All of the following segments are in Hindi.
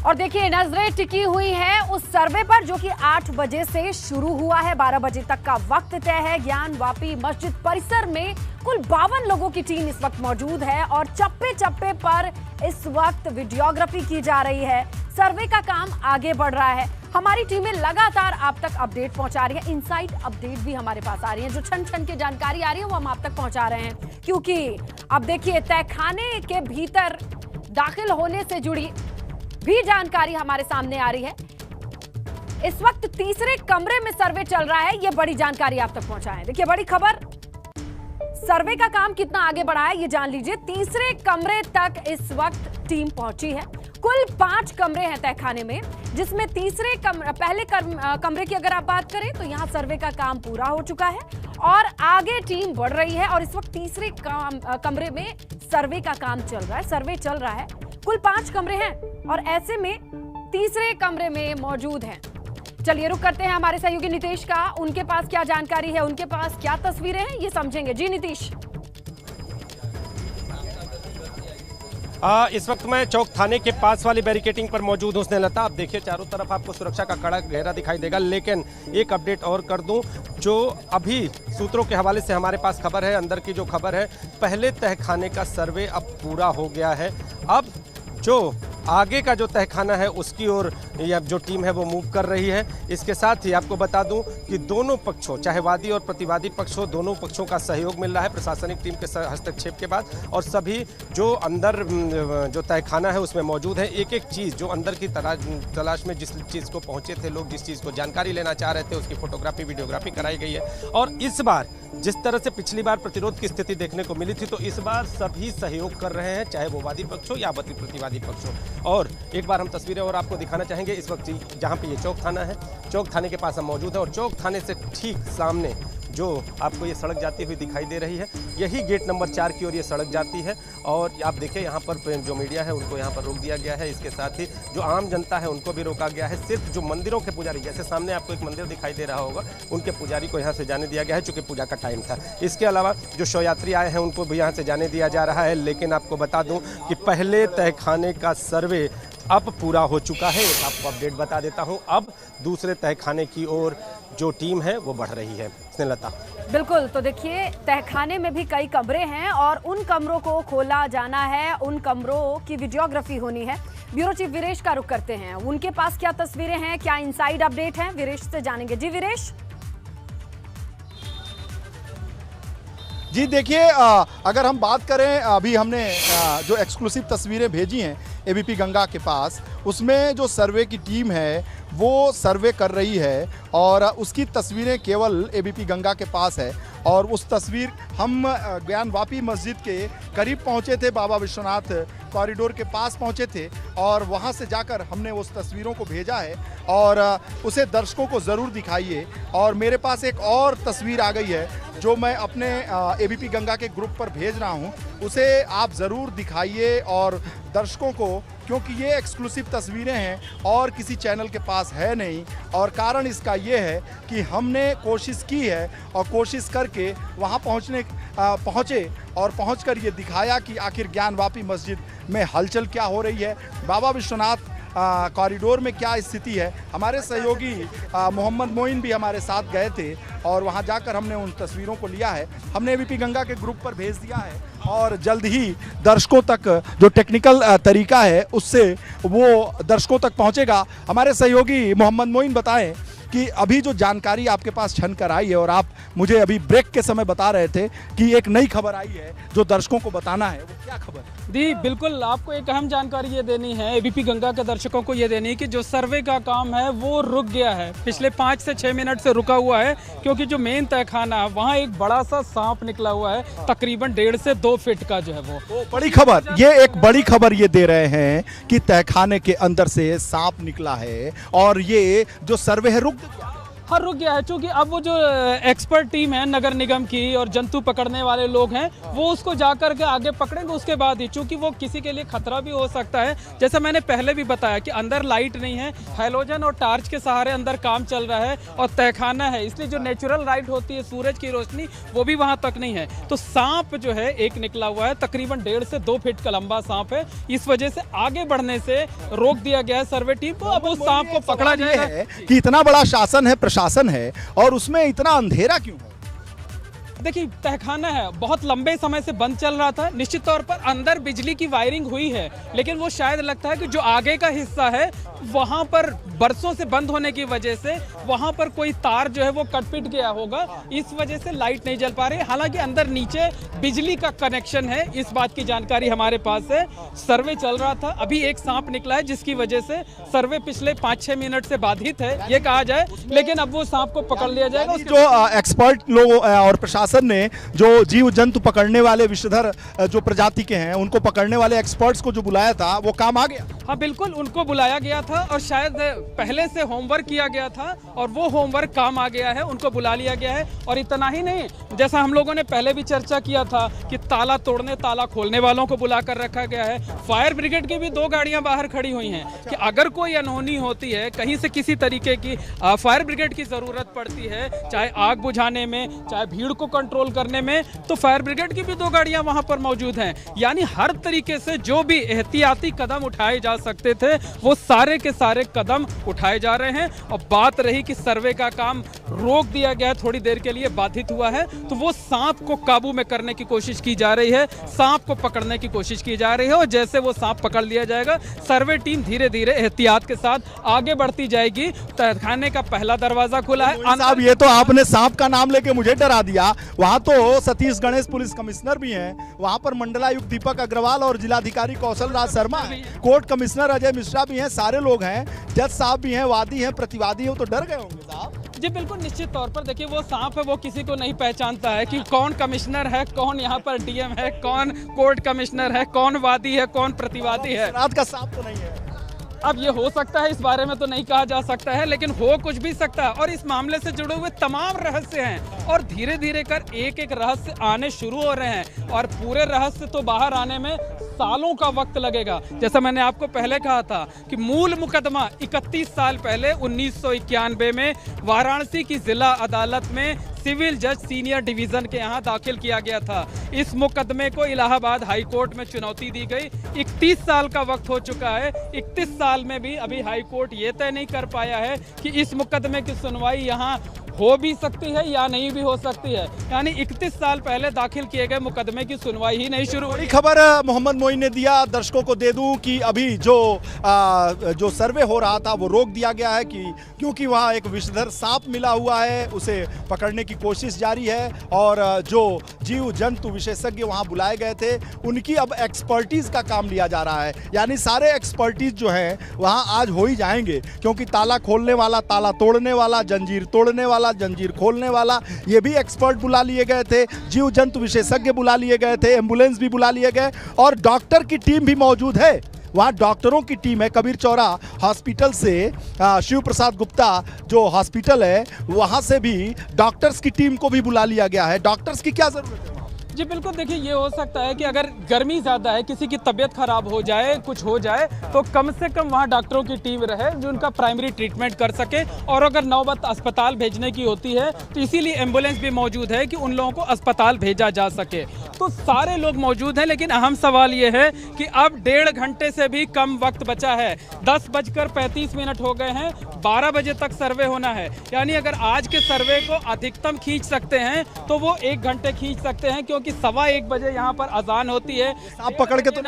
और देखिए नजरें टिकी हुई है उस सर्वे पर जो कि 8 बजे से शुरू हुआ है। 12 बजे तक का वक्त तय है। ज्ञानवापी मस्जिद परिसर में कुल 52 लोगों की टीम इस वक्त मौजूद है और चप्पे चप्पे पर इस वक्त वीडियोग्राफी की जा रही है। सर्वे का काम आगे बढ़ रहा है। हमारी टीमें लगातार आप तक अपडेट पहुंचा रही है। इनसाइड अपडेट भी हमारे पास आ रही है। जो क्षण क्षण की जानकारी आ रही है वो हम आप तक पहुंचा रहे हैं, क्योंकि अब देखिए तहखाने के भीतर दाखिल होने से जुड़ी भी जानकारी हमारे सामने आ रही है। इस वक्त तीसरे कमरे में सर्वे चल रहा है। यह बड़ी जानकारी आप तक पहुंचाएं। देखिए बड़ी खबर, सर्वे का काम कितना आगे बढ़ा है ये जान लीजिए। तीसरे कमरे तक इस वक्त टीम पहुंची है। कुल 5 कमरे हैं तहखाने में, जिसमें पहले कमरे की अगर आप बात करें तो यहां सर्वे का काम पूरा हो चुका है और आगे टीम बढ़ रही है और इस वक्त तीसरे कमरे में सर्वे का काम चल रहा है। सर्वे चल रहा है। कुल 5 कमरे हैं और ऐसे में तीसरे कमरे में मौजूद हैं। चलिए रुक करते हैं हमारे सहयोगी नीतीश का। उनके पास क्या जानकारी है, उनके पास क्या तस्वीरें हैं, ये समझेंगे। जी नीतीश। इस वक्त मैं चौक थाने के पास वाली बैरिकेटिंग पर मौजूद हूं स्नेहलता। आप देखिए चारों तरफ आपको सुरक्षा का कड़ा घेरा दिखाई देगा, लेकिन एक अपडेट और कर दूं, जो अभी सूत्रों के हवाले से हमारे पास खबर है, अंदर की जो खबर है, पहले तहखाने का सर्वे अब पूरा हो गया है। अब जो आगे का जो तहखाना है उसकी ओर जो टीम है वो मूव कर रही है। इसके साथ ही आपको बता दूं कि दोनों पक्षों, चाहे वादी और प्रतिवादी पक्ष हो, दोनों पक्षों का सहयोग मिल रहा है प्रशासनिक टीम के हस्तक्षेप के बाद। और सभी जो अंदर जो तहखाना है उसमें मौजूद है। एक एक चीज़ जो अंदर की तलाश में जिस चीज़ को पहुंचे थे लोग, जिस चीज़ को जानकारी लेना चाह रहे थे, उसकी फोटोग्राफी वीडियोग्राफी कराई गई है। और इस बार जिस तरह से पिछली बार प्रतिरोध की स्थिति देखने को मिली थी, तो इस बार सभी सहयोग कर रहे हैं, चाहे वो वादी पक्ष हो या प्रतिवादी पक्ष हो। और एक बार हम तस्वीरें और आपको दिखाना चाहेंगे। इस वक्त जहां पे ये चौक थाना है, चौक थाने के पास हम मौजूद है और चौक थाने से ठीक सामने जो आपको ये सड़क जाती हुई दिखाई दे रही है, यही गेट नंबर 4 की ओर ये सड़क जाती है। और आप देखिए यहाँ पर जो मीडिया है उनको यहाँ पर रोक दिया गया है। इसके साथ ही जो आम जनता है उनको भी रोका गया है। सिर्फ जो मंदिरों के पुजारी, जैसे सामने आपको एक मंदिर दिखाई दे रहा होगा, उनके पुजारी को यहाँ से जाने दिया गया है, चूँकि पूजा का टाइम था। इसके अलावा जो शवयात्री आए हैं उनको भी यहाँ से जाने दिया जा रहा है। लेकिन आपको बता दूँ कि पहले तहखाने का सर्वे अब पूरा हो चुका है। आपको अपडेट बता देता हूं, अब दूसरे तहखाने की ओर जो टीम है वो बढ़ रही है। स्नेहलता। बिल्कुल, तो देखिए तहखाने में भी कई कमरे हैं और उन कमरों को खोला जाना है, उन कमरों की वीडियोग्राफी होनी है। ब्यूरो चीफ वीरेश का रुख करते हैं। उनके पास क्या तस्वीरें हैं, क्या इनसाइड अपडेट है, वीरेश से जानेंगे। जी वीरेश। जी देखिए, अगर हम बात करें, अभी हमने जो एक्सक्लूसिव तस्वीरें भेजी हैं एबीपी गंगा के पास, उसमें जो सर्वे की टीम है वो सर्वे कर रही है और उसकी तस्वीरें केवल एबीपी गंगा के पास है। और उस तस्वीर हम ज्ञानवापी मस्जिद के करीब पहुंचे थे, बाबा विश्वनाथ कॉरिडोर के पास पहुंचे थे और वहां से जाकर हमने उस तस्वीरों को भेजा है और उसे दर्शकों को ज़रूर दिखाइए। और मेरे पास एक और तस्वीर आ गई है जो मैं अपने एबीपी गंगा के ग्रुप पर भेज रहा हूं, उसे आप ज़रूर दिखाइए और दर्शकों को, क्योंकि ये एक्सक्लूसिव तस्वीरें हैं और किसी चैनल के पास है नहीं। और कारण इसका ये है कि हमने कोशिश की है और कोशिश करके वहाँ पहुँचे और पहुँचकर ये दिखाया कि आखिर ज्ञानवापी मस्जिद में हलचल क्या हो रही है, बाबा विश्वनाथ कॉरिडोर में क्या स्थिति है। हमारे सहयोगी मोहम्मद मोइन भी हमारे साथ गए थे और वहां जाकर हमने उन तस्वीरों को लिया है, हमने एबीपी गंगा के ग्रुप पर भेज दिया है और जल्द ही दर्शकों तक जो टेक्निकल तरीका है उससे वो दर्शकों तक पहुंचेगा। हमारे सहयोगी मोहम्मद मोइन बताएं कि अभी जो जानकारी आपके पास छन कर आई है और आप मुझे अभी ब्रेक के समय बता रहे थे कि एक नई खबर आई है जो दर्शकों को बताना है, वो क्या खबर है? जी बिल्कुल, आपको एक अहम जानकारी ये देनी है, एबीपी गंगा के दर्शकों को ये देनी है कि जो सर्वे का काम है वो रुक गया है। पिछले 5 से 6 मिनट से रुका हुआ है, क्योंकि जो मेन तहखाना है वहाँ एक बड़ा सा सांप निकला हुआ है, तकरीबन 1.5 से 2 फीट का जो है वो बड़ी खबर, ये एक बड़ी खबर ये दे रहे हैं कि तहखाने के अंदर से सांप निकला है और ये जो सर्वे है रुक। हाँ, रुक गया है क्योंकि अब वो जो एक्सपर्ट टीम है नगर निगम की और जंतु पकड़ने वाले लोग हैं वो उसको जाकर के आगे पकड़ेंगे उसके बाद ही, क्योंकि वो किसी के लिए खतरा भी हो सकता है। जैसा मैंने पहले भी बताया कि अंदर लाइट नहीं है, हैलोजन और टार्च के सहारे अंदर काम चल रहा है और तहखाना है, इसलिए जो नेचुरल लाइट होती है सूरज की रोशनी वो भी वहाँ तक नहीं है। तो सांप जो है एक निकला हुआ है, तकरीबन 1.5 से 2 फीट का लंबा सांप है, इस वजह से आगे बढ़ने से रोक दिया गया है सर्वे टीम को। अब उस सांप को पकड़ा जाएगा कि इतना बड़ा शासन है, प्रशासन है, और उसमें इतना अंधेरा क्यों है? देखिए, तहखाना है, बहुत लंबे समय से बंद चल रहा था। निश्चित तौर पर अंदर बिजली की वायरिंग हुई है, लेकिन वो शायद लगता है कि जो आगे का हिस्सा है वहां पर बरसों से बंद होने की वजह से वहां पर कोई तार जो है वो कट पिट गया होगा, इस वजह से लाइट नहीं जल पा रही। हालांकि अंदर नीचे बिजली का कनेक्शन है, इस बात की जानकारी हमारे पास है। सर्वे चल रहा था, अभी एक सांप निकला है जिसकी वजह से सर्वे पिछले 5-6 मिनट से बाधित है ये कहा जाए, लेकिन अब वो सांप को पकड़ लिया जाएगा। जो एक्सपर्ट लोग और प्रशासन ने जो जीव जंतु पकड़ने वाले विषधर जो प्रजाति के हैं उनको पकड़ने वाले एक्सपर्ट्स को जो बुलाया था वो काम आ गया? हाँ बिल्कुल, उनको बुलाया गया था और शायद पहले से होमवर्क किया गया था और वो होमवर्क काम आ गया है, उनको बुला लिया गया है। और इतना ही नहीं, जैसा हम लोगों ने पहले भी चर्चा किया था कि ताला तोड़ने ताला खोलने वालों को बुला कर रखा गया है। फायर ब्रिगेड की भी 2 गाड़ियां बाहर खड़ी हुई हैं कि अगर कोई अनहोनी होती है, कहीं से किसी तरीके की फायर ब्रिगेड की जरूरत पड़ती है, चाहे आग बुझाने में, चाहे भीड़ को कंट्रोल करने में, तो फायर ब्रिगेड की भी 2 गाड़ियां वहां पर मौजूद हैं। यानी हर तरीके से जो भी एहतियाती कदम उठाए जा सकते थे वो सारे के सारे कदम उठाए जा रहे हैं। और बात रही कि सर्वे का काम रोक दिया गया है, थोड़ी देर के लिए बाधित हुआ है, तो वो सांप को काबू में करने की कोशिश की जा रही है, सांप को पकड़ने की कोशिश की जा रही है। और जैसे वो सांप पकड़ लिया जाएगा, सर्वे टीम धीरे धीरे एहतियात के साथ आगे बढ़ती जाएगी। तहखाने का पहला दरवाजा खुला है। साहब, ये तो आपने सांप का नाम लेके मुझे डरा दिया। वहां तो सतीश गणेश पुलिस कमिश्नर भी हैं, वहां पर मंडलायुक्त दीपक अग्रवाल और जिलाधिकारी कौशल राज शर्मा, कोर्ट कमिश्नर अजय मिश्रा भी हैं, सारे लोग हैं, जज साहब भी हैं, वादी हैं, प्रतिवादी हैं, तो डर गए होंगे साहब। जी बिल्कुल, निश्चित तौर पर देखिए, वो सांप है वो किसी को नहीं पहचानता है कि कौन कमिश्नर है, कौन यहाँ पर डीएम है, कौन कोर्ट कमिश्नर है, कौन वादी है, कौन प्रतिवादी है। रात का सांप तो नहीं है। अब ये हो सकता है, इस बारे में तो नहीं कहा जा सकता है, लेकिन हो कुछ भी सकता है। और इस मामले से जुड़े हुए तमाम रहस्य हैं और धीरे धीरे कर एक एक रहस्य आने शुरू हो रहे हैं और पूरे रहस्य तो बाहर आने में सालों का वक्त लगेगा। जैसा मैंने आपको पहले कहा था कि मूल मुकदमा 31 साल पहले 1991 में वाराणसी की जिला अदालत में सिविल जज सीनियर डिवीजन के यहाँ दाखिल किया गया था। इस मुकदमे को इलाहाबाद हाई कोर्ट में चुनौती दी गई। 31 साल का वक्त हो चुका है, 31 साल में भी अभी हाई कोर्ट ये तय नहीं कर पाया है कि इस मुकदमे की सुनवाई यहाँ हो भी सकती है या नहीं भी हो सकती है। यानी 31 साल पहले दाखिल किए गए मुकदमे की सुनवाई ही नहीं शुरू हुई। खबर मोहम्मद मोइन ने दिया, दर्शकों को दे दूं कि अभी जो सर्वे हो रहा था वो रोक दिया गया है क्योंकि वहाँ एक विषधर सांप मिला हुआ है, उसे पकड़ने की कोशिश जारी है। और जो जीव जंतु विशेषज्ञ वहाँ बुलाए गए थे उनकी अब एक्सपर्टीज का काम लिया जा रहा है। यानी सारे एक्सपर्टीज जो है वहाँ आज हो ही जाएंगे, क्योंकि ताला खोलने वाला, ताला तोड़ने वाला, जंजीर तोड़ने वाला, जंजीर खोलने वाला, ये भी एक्सपर्ट बुला लिए गए थे, जीव जंतु विशेषज्ञ बुला लिए गए थे, एम्बुलेंस भी बुला लिए गए और डॉक्टर की टीम भी मौजूद है। वहाँ डॉक्टरों की टीम है। कबीर चौरा हॉस्पिटल से शिव प्रसाद गुप्ता जो हॉस्पिटल है वहाँ से भी डॉक्टर्स की टीम को भी बुला लिया गया है। डॉक्टर्स की क्या जरूरत है? जी बिल्कुल, देखिए ये हो सकता है कि अगर गर्मी ज़्यादा है, किसी की तबीयत खराब हो जाए, कुछ हो जाए, तो कम से कम वहाँ डॉक्टरों की टीम रहे जो उनका प्राइमरी ट्रीटमेंट कर सके। और अगर नौबत अस्पताल भेजने की होती है तो इसीलिए एम्बुलेंस भी मौजूद है कि उन लोगों को अस्पताल भेजा जा सके। तो सारे लोग मौजूद हैं, लेकिन अहम सवाल ये है कि अब 1.5 घंटे से भी कम वक्त बचा है। 10:35 हो गए हैं, 12 बजे तक सर्वे होना है। यानी अगर आज के सर्वे को अधिकतम खींच सकते हैं तो वो 1 घंटे खींच सकते हैं, क्योंकि 1:15 बजे यहाँ पर अजान होती है। सांप पकड़ के तो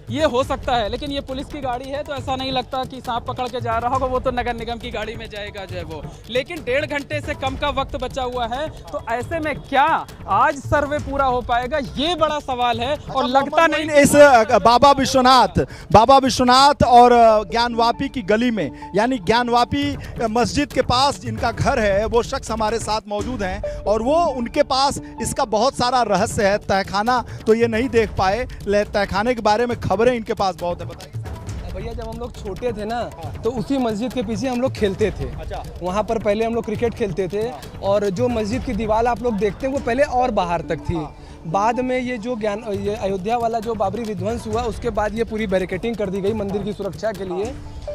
ये हो सकता है, लेकिन ये पुलिस की गाड़ी है तो ऐसा नहीं लगता कि सांप पकड़ के जा रहा होगा, वो तो नगर निगम की गाड़ी में जाएगा जो है वो। लेकिन 1.5 घंटे से कम का वक्त बचा हुआ है, तो ऐसे में क्या आज सर्वे पूरा हो पाएगा, ये बड़ा सवाल है। और लगता नहीं इस बाबा विश्वनाथ और ज्ञानवापी की गली में, यानी ज्ञानवापी मस्जिद के पास जिनका घर है, वो शख्स हमारे साथ मौजूद हैं और वो उनके पास इसका बहुत सारा रहस्य है। तहखाना तो ये नहीं देख पाए, तहखाने के बारे में खबरें इनके पास बहुत है। बताइए। भैया जब हम लोग छोटे थे ना तो उसी मस्जिद के पीछे हम लोग खेलते थे। अच्छा। वहाँ पर पहले हम लोग क्रिकेट खेलते थे और जो मस्जिद की दीवार आप लोग देखते हैं वो पहले और बाहर तक थी। बाद में ये अयोध्या वाला जो बाबरी विध्वंस हुआ उसके बाद ये पूरी बैरिकेटिंग कर दी गई मंदिर की सुरक्षा के लिए।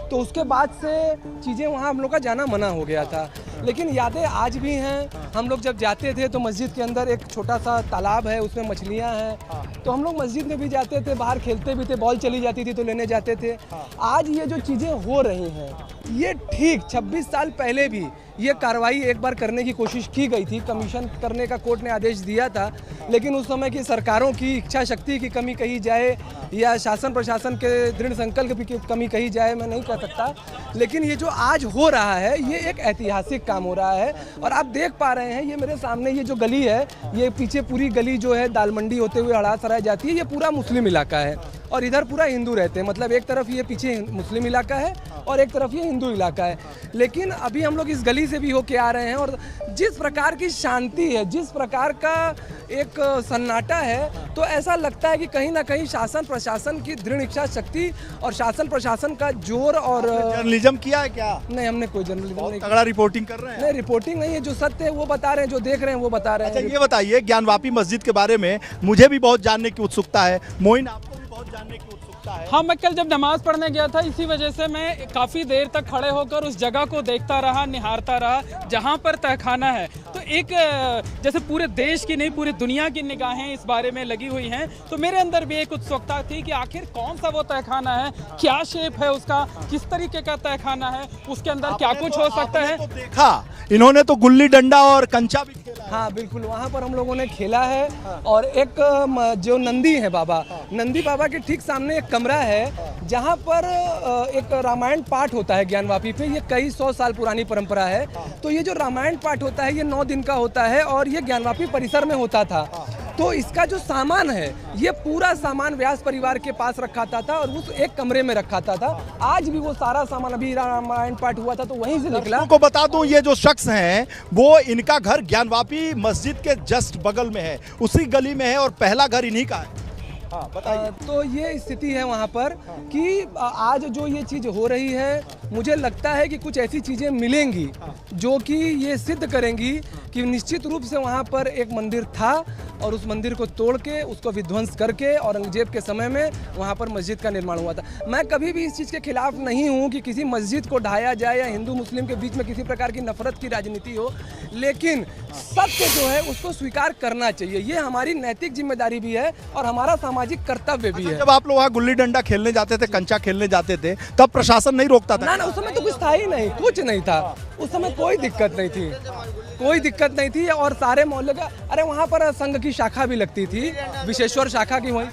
तो उसके बाद से चीज़ें वहाँ हम लोग का जाना मना हो गया था, लेकिन यादें आज भी हैं। हम लोग जब जाते थे तो मस्जिद के अंदर एक छोटा सा तालाब है, उसमें मछलियाँ हैं, तो हम लोग मस्जिद में भी जाते थे, बाहर खेलते भी थे, बॉल चली जाती थी तो लेने जाते थे। आज ये जो चीज़ें हो रही हैं ये ठीक 26 साल पहले भी ये कार्रवाई एक बार करने की कोशिश की गई थी, कमीशन करने का कोर्ट ने आदेश दिया था, लेकिन उस समय की सरकारों की इच्छा शक्ति की कमी कही जाए या शासन प्रशासन के दृढ़ संकल्प की कमी कही जाए, मैं नहीं कह सकता, लेकिन ये जो आज हो रहा है ये एक ऐतिहासिक काम हो रहा है। और आप देख पा रहे हैं ये मेरे सामने ये जो गली है, ये पीछे पूरी गली जो है दाल मंडी होते हुए हड़ासराय जाती है, ये पूरा मुस्लिम इलाका है और इधर पूरा हिंदू रहते हैं। मतलब एक तरफ ये पीछे मुस्लिम इलाका है और एक तरफ ये हिंदू इलाका है, लेकिन अभी हम लोग इस गली से भी होके आ रहे हैं और जिस प्रकार की शांति है, जिस प्रकार का एक सन्नाटा है, तो ऐसा लगता है कि कहीं ना कहीं शासन प्रशासन की दृढ़ इच्छा शक्ति और शासन प्रशासन का जोर और जर्नलिज्म किया है क्या? नहीं, हमने कोई जर्नलिज्म नहीं तगड़ा रिपोर्टिंग कर रहे हैं। नहीं, रिपोर्टिंग नहीं है, जो सत्य है वो बता रहे हैं, जो देख रहे हैं वो बता रहे हैं। अच्छा, ये बताइए ज्ञानवापी मस्जिद के बारे में मुझे भी बहुत जानने की उत्सुकता है, मोइन आपको भी बहुत जानने की उत्सुकता है। हाँ, मैं कल जब नमाज पढ़ने गया था इसी वजह से मैं काफ़ी देर तक खड़े होकर उस जगह को देखता रहा, निहारता रहा जहाँ पर तहखाना है। तो एक जैसे पूरे देश की नहीं पूरी दुनिया की निगाहें इस बारे में लगी हुई हैं, तो मेरे अंदर भी एक उत्सुकता थी कि आखिर कौन सा वो तहखाना है, क्या शेप है उसका, किस तरीके का तहखाना है, उसके अंदर क्या कुछ हो सकता है। तो देखा इन्होंने तो गुल्ली डंडा और कंचा भी खेला है। हाँ बिल्कुल, वहाँ पर हम लोगों ने खेला है। और एक जो नंदी है बाबा, नंदी बाबा के ठीक सामने एक कमरा है जहाँ पर एक रामायण पाठ होता है ज्ञानवापी पे। ये कई 100 साल पुरानी परंपरा है। तो ये जो रामायण पाठ होता है ये 9 दिन का होता है और ये ज्ञानवापी परिसर में होता था। तो इसका जो सामान है ये पूरा सामान व्यास परिवार के पास रखा था और उस एक कमरे में रखा था। आज भी वो सारा सामान, अभी रामायण पाठ हुआ था तो वहीं से निकला। को बता दूं ये जो शख्स हैं वो इनका घर ज्ञानवापी मस्जिद के जस्ट बगल में है, उसी गली में है और पहला घर इन्हीं का है। हाँ, बताइए। तो ये स्थिति है वहाँ पर कि आज जो ये चीज़ हो रही है, मुझे लगता है कि कुछ ऐसी चीज़ें मिलेंगी जो कि ये सिद्ध करेंगी कि निश्चित रूप से वहाँ पर एक मंदिर था और उस मंदिर को तोड़ के उसको विध्वंस करके औरंगजेब के समय में वहाँ पर मस्जिद का निर्माण हुआ था। मैं कभी भी इस चीज़ के खिलाफ नहीं हूँ कि किसी मस्जिद को ढाया जाए या हिंदू मुस्लिम के बीच में किसी प्रकार की नफरत की राजनीति हो, लेकिन सत्य जो है उसको स्वीकार करना चाहिए। ये हमारी नैतिक जिम्मेदारी भी है और हमारा सामाजिक कर्तव्य भी है। जब आप लोग वहाँ गुल्ली डंडा खेलने जाते थे, कंचा खेलने जाते थे, तब प्रशासन नहीं रोकता था? ना, उस समय तो कुछ था ही नहीं, कुछ नहीं था उस समय, कोई दिक्कत नहीं थी, कोई दिक्कत नहीं थी। और सारे मोहल्ले का, अरे वहाँ पर संघ की शाखा भी लगती थी, विशेश्वर शाखा की। वहीं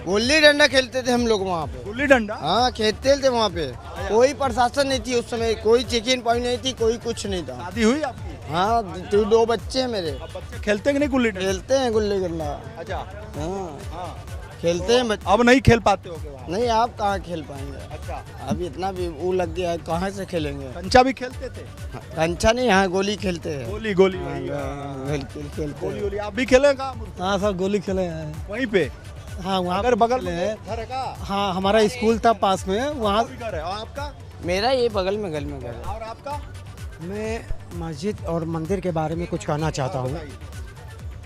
गुल्ली डंडा खेलते थे हम लोग वहाँ पे। गुल्ली डंडा? हाँ, खेलते थे वहाँ पे। कोई प्रशासन नहीं थी उस समय, कोई चेकिंग पॉइंट नहीं थी, कोई कुछ नहीं था। शादी हुई आपकी? हाँ, 2 बच्चे हैं मेरे। बच्चे खेलते हैं कि नहीं गुल्ली डंडा? खेलते हैं गुल्ली डंडा। अच्छा। हाँ, खेलते हैं बच्चे। अब नहीं खेल पाते हो? नहीं, आप कहाँ खेल पाएंगे। अच्छा। अभी इतना भी वो लग गया है, कहाँ से खेलेंगे। कंचा भी खेलते थे? कंचा नहीं, यहाँ गोली खेलते हैं। गोली खेलते हैं। गोली आप भी खेलेगा? हाँ सर, गोली खेले हैं वहीं पे? हाँ, वहाँ अगर बगल में है। घर है का? हाँ, हमारा स्कूल था पास में, वहाँ। घर है। और आपका? मेरा ये बगल में घर में घर है। और आपका? मैं मस्जिद और मंदिर के बारे में कुछ कहना चाहता हूँ।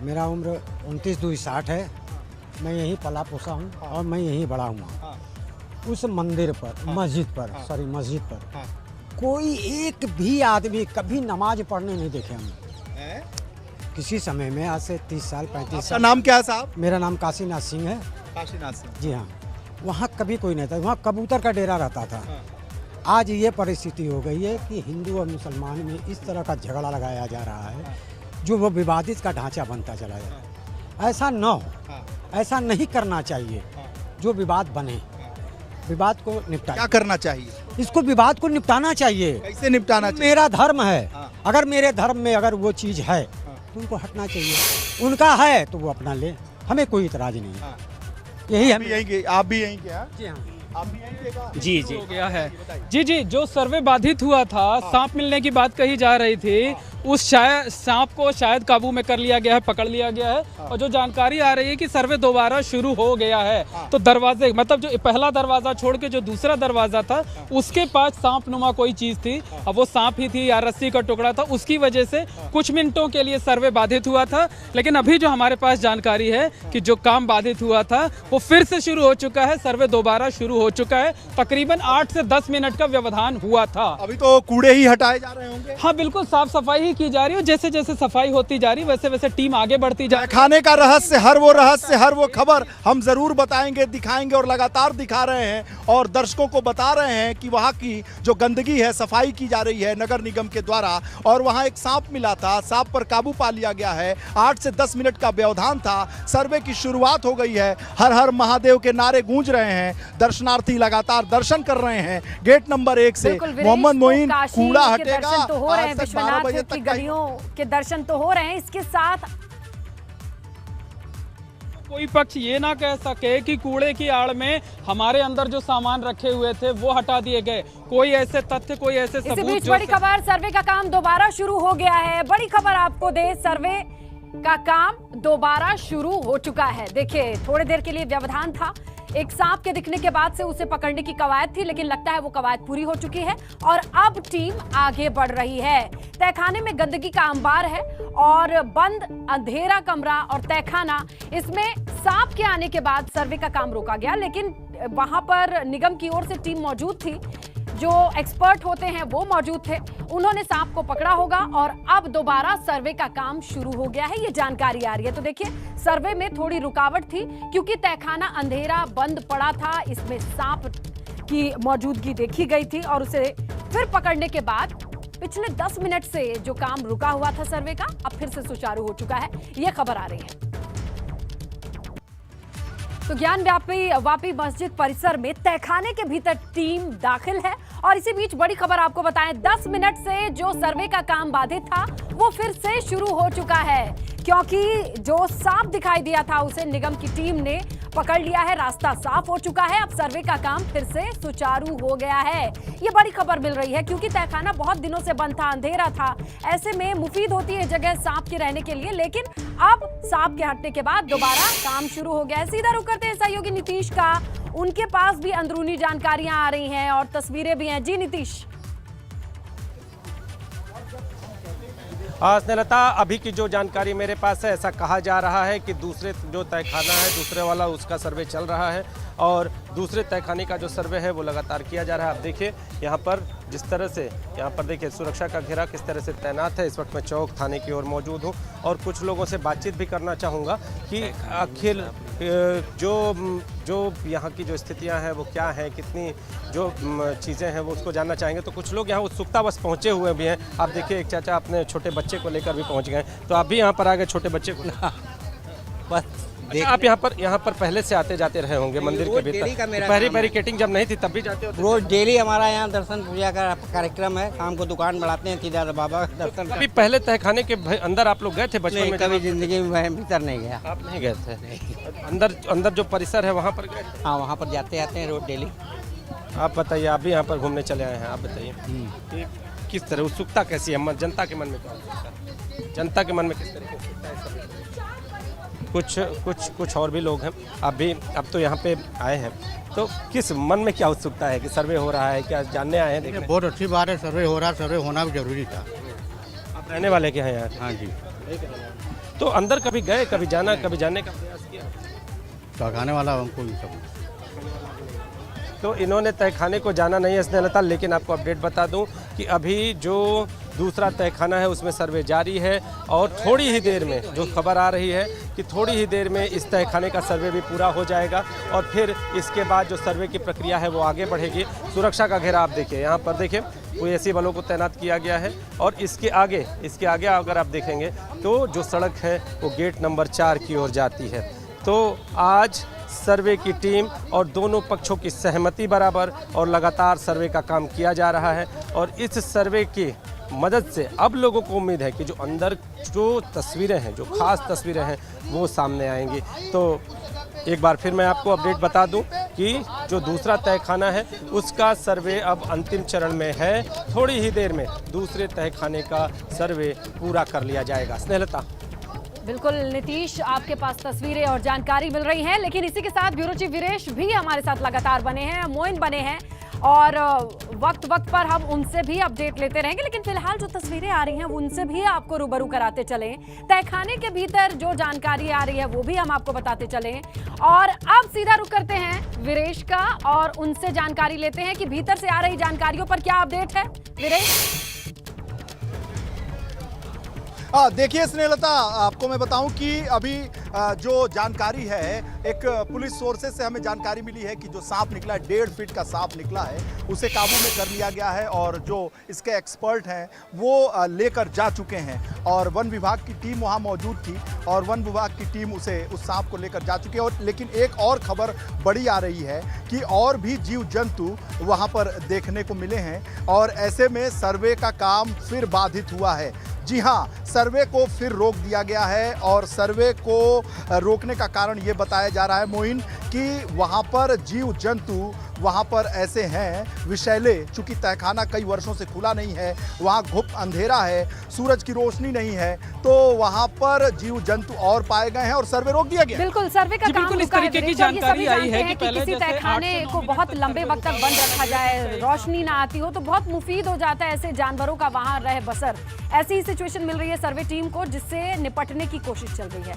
मेरा उम्र 29-60 है। मैं यहीं पला पोसा हूँ और मैं यहीं बड़ा हुआ। उस मंदिर पर, मस्जिद पर कोई एक भी आदमी कभी नमाज पढ़ने नहीं देखे हमने किसी समय में, आज से 30 साल 35 साल। नाम क्या है साहब? मेरा नाम काशीनाथ सिंह है। काशीनाथ सिंह? जी हाँ। वहाँ कभी कोई नहीं था, वहाँ कबूतर का डेरा रहता था। आज ये परिस्थिति हो गई है कि हिंदू और मुसलमान में इस तरह का झगड़ा लगाया जा रहा है जो वो विवादित का ढांचा बनता चला जाए। ऐसा न हो, ऐसा नहीं करना चाहिए। जो विवाद बने, विवाद को निपटा। क्या करना चाहिए? इसको विवाद को निपटाना चाहिए। कैसे निपटाना चाहिए? मेरा धर्म है, अगर मेरे धर्म में अगर वो चीज़ है तो उनको हटना चाहिए। उनका है तो वो अपना ले, हमें कोई इतराज नहीं है। यही हम यहीं के? आप भी यहीं के? जी हाँ। आप भी यहीं के का? जी हो गया है। जी, जो सर्वे बाधित हुआ था, सांप मिलने की बात कही जा रही थी, उस सांप को शायद काबू में कर लिया गया है, पकड़ लिया गया है। और जो जानकारी आ रही है कि सर्वे दोबारा शुरू हो गया है, तो दरवाजे मतलब जो पहला दरवाजा छोड़ के जो दूसरा दरवाजा था उसके पास सांप नुमा कोई चीज थी। अब वो सांप ही थी या रस्सी का टुकड़ा था, उसकी वजह से कुछ मिनटों के लिए सर्वे बाधित हुआ था। लेकिन अभी जो हमारे पास जानकारी है कि जो काम बाधित हुआ था वो फिर से शुरू हो चुका है, सर्वे दोबारा शुरू हो चुका है। तकरीबन 8 से 10 मिनट का व्यवधान हुआ था। अभी तो कूड़े ही हटाए जा रहे होंगे। हाँ बिल्कुल, साफ सफाई ही की जा रही है। जैसे जैसे सफाई होती जा रही है वैसे वैसे टीम आगे बढ़ती जा रही है। खाने का रहस्य, हर वो खबर हम जरूर बताएंगे, दिखाएंगे और लगातार दिखा रहे हैं और दर्शकों को बता रहे हैं कि वहाँ की जो गंदगी है, सफाई की जा रही है नगर निगम के द्वारा। और वहाँ एक सांप मिला था, सांप पर काबू पा लिया गया है। 8 से 10 मिनट का व्यवधान था। सर्वे की शुरुआत हो गई है। हर हर महादेव के नारे गूंज रहे हैं। दर्शनार्थी लगातार दर्शन कर रहे हैं। गेट नंबर 1 से मोहम्मद मोइन, कूड़ा हटेगा। तो हो रहे हैं, 12 बजे विश्वनाथ की तक गलियों के दर्शन तो हो रहे हैं। इसके साथ कोई पक्ष ये ना कह सके कि कूड़े की आड़ में हमारे अंदर जो सामान रखे हुए थे वो हटा दिए गए। कोई ऐसे तथ्य, कोई ऐसे इसी सबूत। बीच बड़ी खबर, सर्वे का काम दोबारा शुरू हो गया है। बड़ी खबर आपको दे, सर्वे का काम दोबारा शुरू हो चुका है। देखिए, थोड़ी देर के लिए व्यवधान था। एक सांप के दिखने के बाद से उसे पकड़ने की कवायद थी, लेकिन लगता है वो कवायद पूरी हो चुकी है और अब टीम आगे बढ़ रही है। तहखाने में गंदगी का अंबार है और बंद अंधेरा कमरा और तहखाना, इसमें सांप के आने के बाद सर्वे का काम रोका गया। लेकिन वहां पर निगम की ओर से टीम मौजूद थी, जो एक्सपर्ट होते हैं वो मौजूद थे। उन्होंने सांप को पकड़ा होगा और अब दोबारा सर्वे का काम शुरू हो गया है, ये जानकारी आ रही है। तो देखिए, सर्वे में थोड़ी रुकावट थी क्योंकि तहखाना अंधेरा बंद पड़ा था। इसमें सांप की मौजूदगी देखी गई थी और उसे फिर पकड़ने के बाद पिछले 10 मिनट से जो काम रुका हुआ था सर्वे का, अब फिर से सुचारू हो चुका है, ये खबर आ रही है। तो ज्ञान वापी मस्जिद परिसर में तहखाने के भीतर टीम दाखिल है और इसी बीच बड़ी खबर आपको बताएं, 10 मिनट से जो सर्वे का काम बाधित था वो फिर से शुरू हो चुका है, क्योंकि जो सांप दिखाई दिया था उसे निगम की टीम ने पकड़ लिया है। रास्ता साफ हो चुका है। अब सर्वे का काम फिर से सुचारू हो गया है। ये बड़ी खबर मिल रही है क्योंकि तहखाना बहुत दिनों से बंद था, अंधेरा था। ऐसे में मुफीद होती है जगह सांप के रहने के लिए, लेकिन अब सांप के हटने के बाद दोबारा काम शुरू हो गया है। सीधा रुक करते हैं सहयोगी नीतीश का, उनके पास भी अंदरूनी जानकारियां आ रही हैं और तस्वीरें भी हैं। जी नीतीश। स्नेहलता, अभी की जो जानकारी मेरे पास है, ऐसा कहा जा रहा है कि दूसरे जो तहखाना है, दूसरे वाला उसका सर्वे चल रहा है और दूसरे तहखाने का जो सर्वे है वो लगातार किया जा रहा है। आप देखिए यहाँ पर जिस तरह से यहाँ पर देखिए सुरक्षा का घेरा किस तरह से तैनात है। इस वक्त मैं चौक थाने की ओर मौजूद हूँ और कुछ लोगों से बातचीत भी करना चाहूँगा कि आखिर जो यहाँ की जो स्थितियाँ हैं वो क्या हैं, कितनी जो चीज़ें हैं वो उसको जानना चाहेंगे। तो कुछ लोग यहाँ उत्सुकता बस पहुँचे हुए भी हैं। आप देखिए, एक चाचा अपने छोटे बच्चे को लेकर भी पहुँच गए, तो आप भी यहाँ पर आ गए छोटे बच्चे को बस। अच्छा, आप यहाँ पर पहले से आते जाते रहे होंगे मंदिर के भीतर? पहली बैरिकेटिंग जब नहीं थी तब भी जाते होते? रोज डेली हमारा यहाँ दर्शन पूजा का कार्यक्रम है। शाम को दुकान बढ़ाते हैं, सीधा बाबा का दर्शन। अभी पहले तहखाने के अंदर आप लोग गए थे बचपन में? कभी जिंदगी में भीतर नहीं गया। आप नहीं गए थे? अंदर जो परिसर है वहाँ पर गए? हाँ, वहाँ पर जाते आते हैं रोज डेली। आप बताइए, आप भी यहाँ पर घूमने चले आए हैं, आप बताइए किस तरह उत्सुकता कैसी है जनता के मन में? जनता के मन में किस तरह की उत्सुकता है? कुछ और भी लोग हैं। अब तो यहाँ पे आए हैं, तो किस मन में क्या उत्सुकता है कि सर्वे हो रहा है, क्या जानने आए हैं देखने? बहुत अच्छी बात है, सर्वे हो रहा है, सर्वे होना भी जरूरी था। आप रहने वाले के हैं यहाँ? हाँ जी। तो अंदर कभी गए, कभी जाना, कभी जाने का प्रयास किया? तहखाने वाला हमको ये सब। तो इन्होंने तहखाने को जाना नहीं है स्नेहलता, लेकिन आपको अपडेट बता दूं कि अभी जो दूसरा तहखाना है उसमें सर्वे जारी है और थोड़ी ही देर में जो खबर आ रही है कि थोड़ी ही देर में इस तहखाने का सर्वे भी पूरा हो जाएगा और फिर इसके बाद जो सर्वे की प्रक्रिया है वो आगे बढ़ेगी। सुरक्षा का घेरा आप देखिए, यहाँ पर देखिए पुलिस बलों को तैनात किया गया है और इसके आगे अगर आप देखेंगे तो जो सड़क है वो गेट नंबर 4 की ओर जाती है। तो आज सर्वे की टीम और दोनों पक्षों की सहमति बराबर और लगातार सर्वे का काम किया जा रहा है और इस सर्वे की मदद से अब लोगों को उम्मीद है कि जो अंदर जो तस्वीरें हैं, जो खास तस्वीरें हैं वो सामने आएंगी। तो एक बार फिर मैं आपको अपडेट बता दूं कि जो दूसरा तहखाना है उसका सर्वे अब अंतिम चरण में है। थोड़ी ही देर में दूसरे तहखाने का सर्वे पूरा कर लिया जाएगा। स्नेहलता। बिल्कुल नीतीश, आपके पास तस्वीरें और जानकारी मिल रही है, लेकिन इसी के साथ ब्यूरो चीफ वीरेश भी हमारे साथ लगातार बने हैं, मोइन बने हैं और वक्त पर हम उनसे भी अपडेट लेते रहेंगे। लेकिन फिलहाल जो तस्वीरें आ रही हैं उनसे भी आपको रूबरू कराते चलें। तहखाने के भीतर जो जानकारी आ रही है वो भी हम आपको बताते चलें। और अब सीधा रुख करते हैं वीरेश का और उनसे जानकारी लेते हैं कि भीतर से आ रही जानकारियों पर क्या अपडेट है। वीरेश। देखिए स्नेहलता, आपको मैं बताऊं कि अभी जो जानकारी है, एक पुलिस सोर्सेज से हमें जानकारी मिली है कि जो सांप निकला है, 1.5 फीट का सांप निकला है, उसे काबू में कर लिया गया है और जो इसके एक्सपर्ट हैं वो लेकर जा चुके हैं और वन विभाग की टीम वहां मौजूद थी और वन विभाग की टीम उस सांप को लेकर जा चुकी है। और लेकिन एक और खबर बड़ी आ रही है कि और भी जीव जंतु वहां पर देखने को मिले हैं और ऐसे में सर्वे का काम फिर बाधित हुआ है। जी हाँ, सर्वे को फिर रोक दिया गया है और सर्वे को रोकने का कारण ये बताया जा रहा है मोइन कि वहाँ पर जीव जंतु वहाँ पर ऐसे हैं विषैले, चूंकि तहखाना कई वर्षों से खुला नहीं है, वहाँ घुप अंधेरा है, सूरज की रोशनी नहीं है, तो वहाँ पर जीव जंतु और पाए गए हैं और सर्वे रोक दिया गया। बिल्कुल, सर्वे का काम इस तरीके की जानकारी आई है कि पहले किसी तहखाने को बहुत लंबे वक्त तक बंद रखा जाए, रोशनी ना आती हो तो बहुत मुफीद हो जाता है ऐसे जानवरों का वहाँ रह बसर। ऐसी ही सिचुएशन मिल रही है सर्वे टीम को, जिससे निपटने की कोशिश चल रही है।